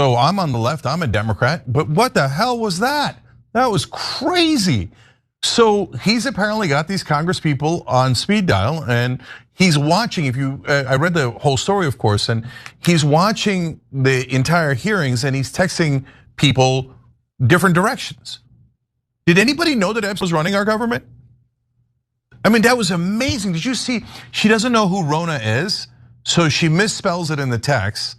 So I'm on the left, I'm a Democrat, but what the hell was that? That was crazy. So he's apparently got these Congress people on speed dial, and he's watching. I read the whole story, of course, and he's watching the entire hearings, and he's texting people different directions. Did anybody know that Epstein was running our government? I mean, that was amazing. Did you see? She doesn't know who Rona is, so she misspells it in the text.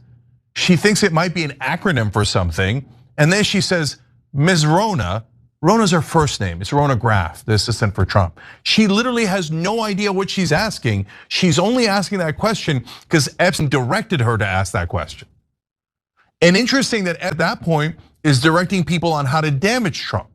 She thinks it might be an acronym for something, and then she says, Ms. Rona. Rona's her first name. It's Rona Graff, the assistant for Trump. She literally has no idea what she's asking. She's only asking that question because Epstein directed her to ask that question. And interesting that at that point is directing people on how to damage Trump.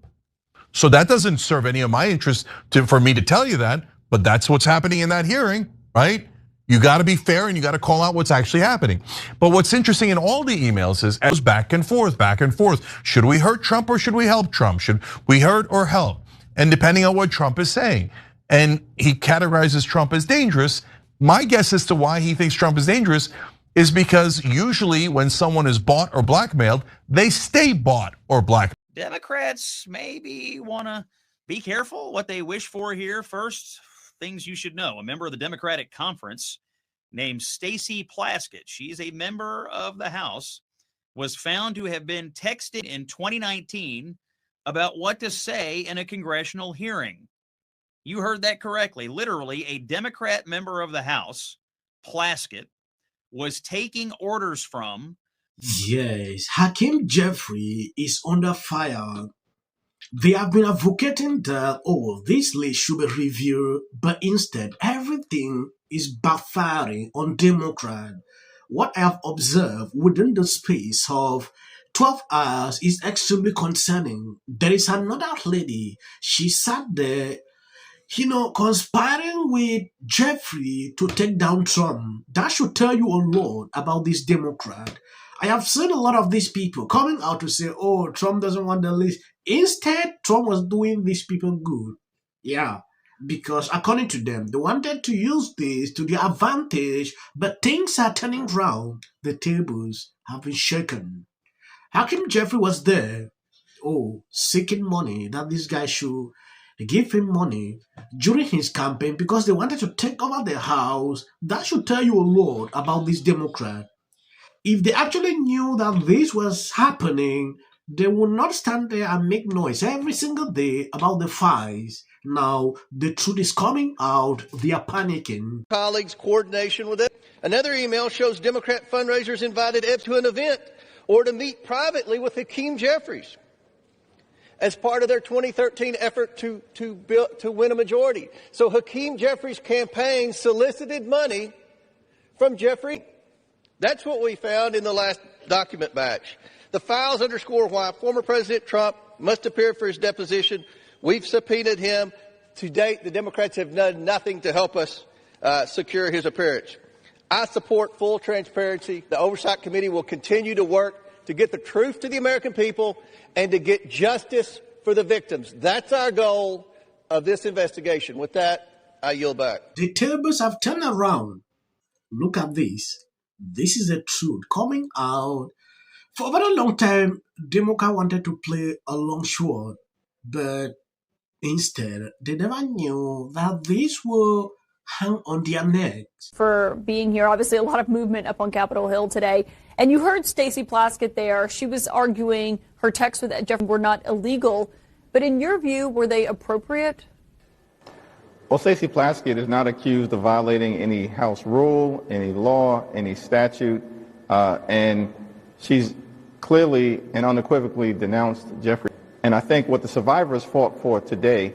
So that doesn't serve any of my interest for me to tell you that, but that's what's happening in that hearing, right? You gotta be fair and you gotta call out what's actually happening. But what's interesting in all the emails is it goes back and forth, back and forth. Should we hurt Trump or should we help Trump? Should we hurt or help? And depending on what Trump is saying. And he categorizes Trump as dangerous. My guess as to why he thinks Trump is dangerous is because usually when someone is bought or blackmailed, they stay bought or blackmailed. Democrats maybe wanna be careful what they wish for here. First, things you should know. A member of the Democratic Conference named Stacey Plaskett, she's a member of the House, was found to have been texted in 2019 about what to say in a congressional hearing. You heard that correctly. Literally, a Democrat member of the House, Plaskett, was taking orders from. Yes, Hakeem Jeffrey is under fire. They have been advocating that, this list should be reviewed, but instead, everything is backfiring on Democrat. What I have observed within the space of 12 hours is extremely concerning. There is another lady, she sat there, conspiring with Jeffrey to take down Trump. That should tell you a lot about this Democrat. I have seen a lot of these people coming out to say, Trump doesn't want the list. Instead, Trump was doing these people good. Yeah, because according to them, they wanted to use this to their advantage, but things are turning around. The tables have been shaken. Hakeem Jeffrey was there, seeking money, that this guy should give him money during his campaign because they wanted to take over the House. That should tell you a lot about this Democrat. If they actually knew that this was happening, they would not stand there and make noise every single day about the fights. Now, the truth is coming out. They are panicking. Colleagues' coordination with it. Another email shows Democrat fundraisers invited Epstein to an event or to meet privately with Hakeem Jeffrey as part of their 2013 effort to win a majority. So Hakeem Jeffrey's campaign solicited money from Jeffrey. That's what we found in the last document batch. The files underscore why former President Trump must appear for his deposition. We've subpoenaed him. To date, the Democrats have done nothing to help us secure his appearance. I support full transparency. The Oversight Committee will continue to work to get the truth to the American people and to get justice for the victims. That's our goal of this investigation. With that, I yield back. The tables have turned around. Look at this. This is the truth coming out. For a very long time, Democrats wanted to play a long shot, but instead, they never knew that this will hang on their necks. For being here, obviously a lot of movement up on Capitol Hill today. And you heard Stacey Plaskett there. She was arguing her texts with Jeffery were not illegal. But in your view, were they appropriate? Well, Stacey Plaskett is not accused of violating any House rule, any law, any statute, and she's clearly and unequivocally denounced Jeffrey. And I think what the survivors fought for today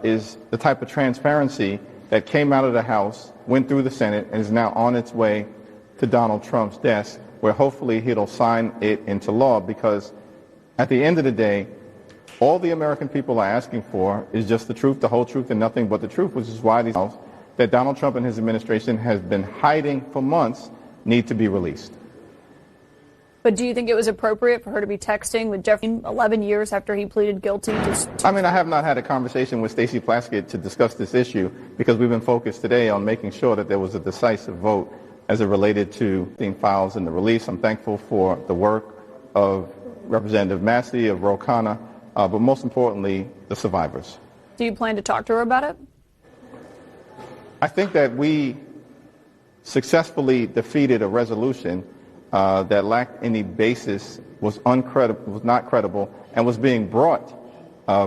is the type of transparency that came out of the House, went through the Senate, and is now on its way to Donald Trump's desk, where hopefully he'll sign it into law, because at the end of the day, all the American people are asking for is just the truth, the whole truth, and nothing but the truth, which is why these files that Donald Trump and his administration has been hiding for months need to be released. But do you think it was appropriate for her to be texting with Jeffery 11 years after he pleaded guilty? I mean, I have not had a conversation with Stacey Plaskett to discuss this issue because we've been focused today on making sure that there was a decisive vote as it related to the files and the release. I'm thankful for the work of Representative Massey, of Ro Khanna, but most importantly, the survivors. Do you plan to talk to her about it? I think that we successfully defeated a resolution that lacked any basis, was not credible, and was being brought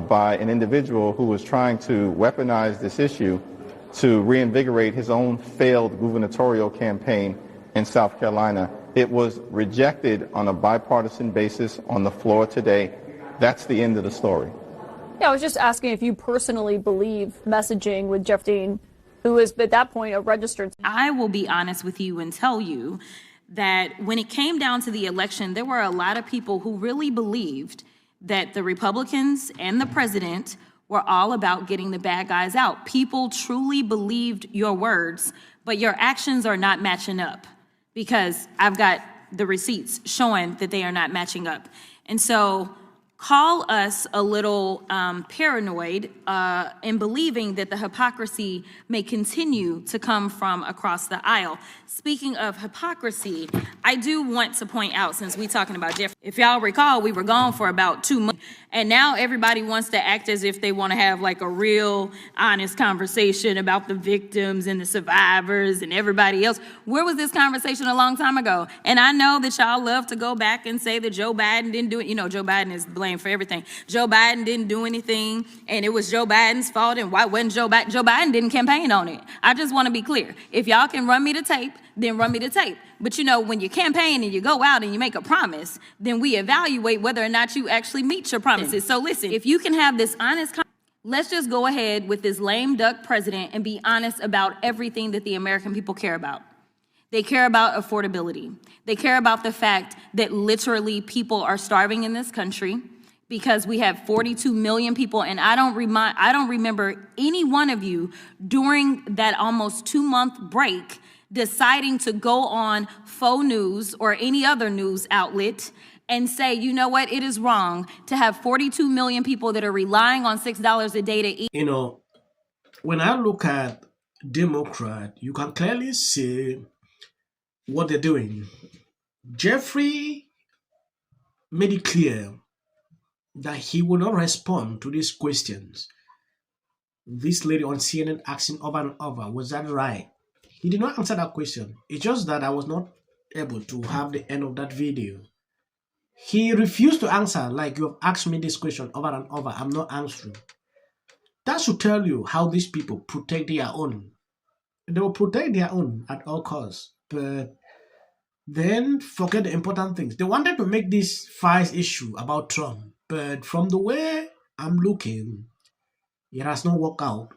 by an individual who was trying to weaponize this issue to reinvigorate his own failed gubernatorial campaign in South Carolina. It was rejected on a bipartisan basis on the floor today. That's the end of the story. Yeah, I was just asking if you personally believe messaging with Jeffery, who is at that point a registered. I will be honest with you and tell you that when it came down to the election, there were a lot of people who really believed that the Republicans and the president were all about getting the bad guys out. People truly believed your words, but your actions are not matching up, because I've got the receipts showing that they are not matching up. And so call us a little paranoid in believing that the hypocrisy may continue to come from across the aisle. Speaking of hypocrisy, I do want to point out, since we're talking about Jeffery, if y'all recall, we were gone for about 2 months, and now everybody wants to act as if they want to have like a real honest conversation about the victims and the survivors and everybody else. Where was this conversation a long time ago? And I know that y'all love to go back and say that Joe Biden didn't do it. You know, Joe Biden is blamed for everything. Joe Biden didn't do anything, and it was Joe Biden's fault, and why wasn't Joe Biden? Joe Biden didn't campaign on it. I just want to be clear. If y'all can run me the tape, then run me the tape. But you know, when you campaign and you go out and you make a promise, then we evaluate whether or not you actually meet your promises. So listen, if you can have this honest, let's just go ahead with this lame duck president and be honest about everything that the American people care about. They care about affordability. They care about the fact that literally people are starving in this country because we have 42 million people, and I don't remember any one of you during that almost 2-month break deciding to go on faux news or any other news outlet and say, you know what, it is wrong to have 42 million people that are relying on $6 a day to eat. You know, when I look at Democrat, you can clearly see what they're doing. Jeffrey made it clear that he will not respond to these questions. This lady on CNN asking over and over, was that right? He did not answer that question. It's just that I was not able to have the end of that video. He refused to answer, like, you have asked me this question over and over, I'm not answering. That should tell you how these people protect their own. They will protect their own at all costs, but then forget the important things. They wanted to make this fight issue about Trump, but from the way I'm looking, it has not worked out,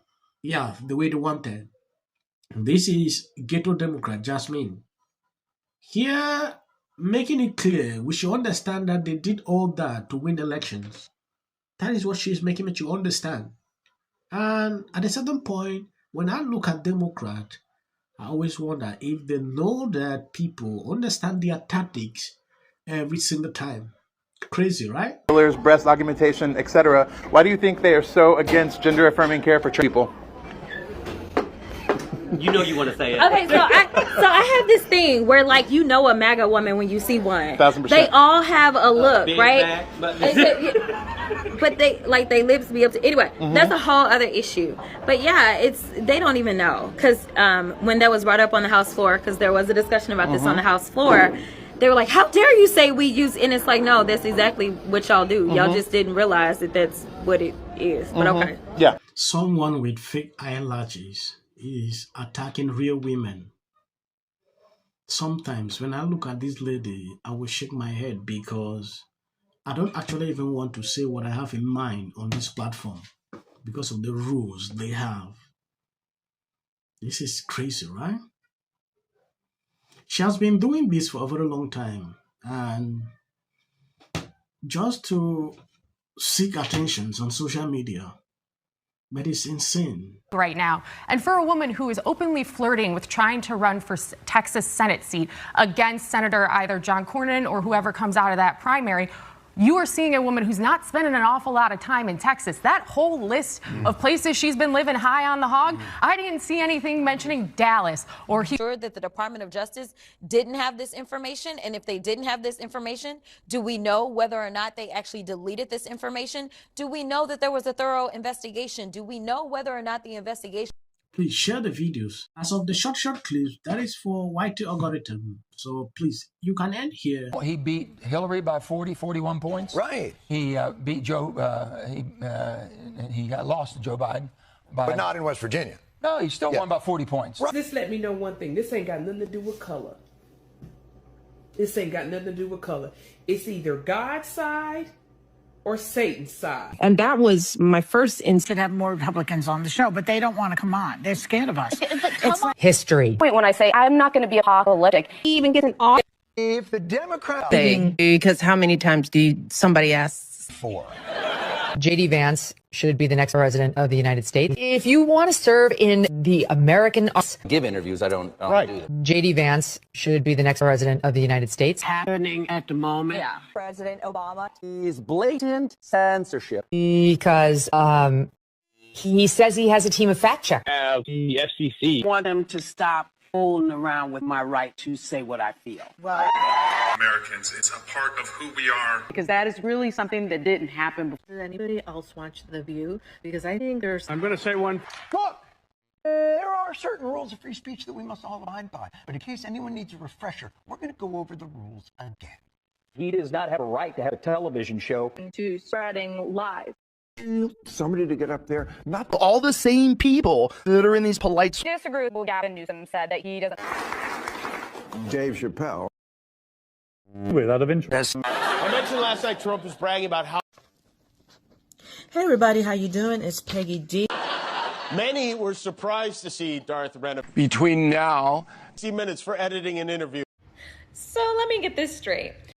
the way they wanted. This is Ghetto Democrat Jasmine. Here, making it clear, we should understand that they did all that to win elections. That is what she's making me to understand. And at a certain point, when I look at Democrat, I always wonder if they know that people understand their tactics every single time. Crazy, right? Breast augmentation, etc. Why do you think they are so against gender-affirming care for people? You know you want to say it. Okay, so I have this thing where, like, you know a MAGA woman when you see one. 1000%. They all have a look, big right? Back, but they, like, they lips be up to, anyway, that's a whole other issue. But yeah, they don't even know. Because when that was brought up on the House floor, because there was a discussion about this on the House floor, they were like, how dare you say we use, and it's like, no, that's exactly what y'all do. Y'all just didn't realize that that's what it is. But okay. Yeah. Someone with fake eyelashes is attacking real women. Sometimes when I look at this lady, I will shake my head because I don't actually even want to say what I have in mind on this platform because of the rules they have. This is crazy, right? She has been doing this for a very long time, and just to seek attentions on social media. But it's insane. Right now. And for a woman who is openly flirting with trying to run for Texas Senate seat against Senator either John Cornyn or whoever comes out of that primary, you are seeing a woman who's not spending an awful lot of time in Texas. That whole list of places she's been living high on the hog, I didn't see anything mentioning Dallas or sure that the Department of Justice didn't have this information, and if they didn't have this information, do we know whether or not they actually deleted this information? Do we know that there was a thorough investigation? Do we know whether or not the investigation... Please share the videos. As of the short clips, that is for YT algorithm. So please, you can end here. He beat Hillary by 41 points. Right. He beat Joe, he got lost to Joe Biden. But not in West Virginia. No, he still won by 40 points. This let me know one thing. This ain't got nothing to do with color. This ain't got nothing to do with color. It's either God's side or Satan's side. And that was my first instinct to have more Republicans on the show, but they don't want to come on. They're scared of us. It's history. Point when I say I'm not going to be apocalyptic. He even gets an off. If the Democrat because how many times do somebody asks for? J.D. Vance should be the next president of the United States. If you want to serve in the American... Give interviews, I don't right. do them. J.D. Vance should be the next president of the United States. Happening at the moment. Yeah. President Obama. Is blatant censorship. Because he says he has a team of fact checkers. The FCC. Want them to stop fooling around with my right to say what I feel. Well, Americans, it's a part of who we are. Because that is really something that didn't happen before. Does anybody else watch The View? Because I think there's... I'm going to say one. Look, there are certain rules of free speech that we must all abide by. But in case anyone needs a refresher, we're going to go over the rules again. He does not have a right to have a television show. To spreading lies. Somebody to get up there, not all the same people that are in these polite... Disagree with Gavin Newsom said that he doesn't... Dave Chappelle. Without of interest. I mentioned last night Trump was bragging about how... Hey everybody, how you doing? It's Peggy D. Many were surprised to see Darth Renner... Between now... 60 minutes for editing an interview. So let me get this straight.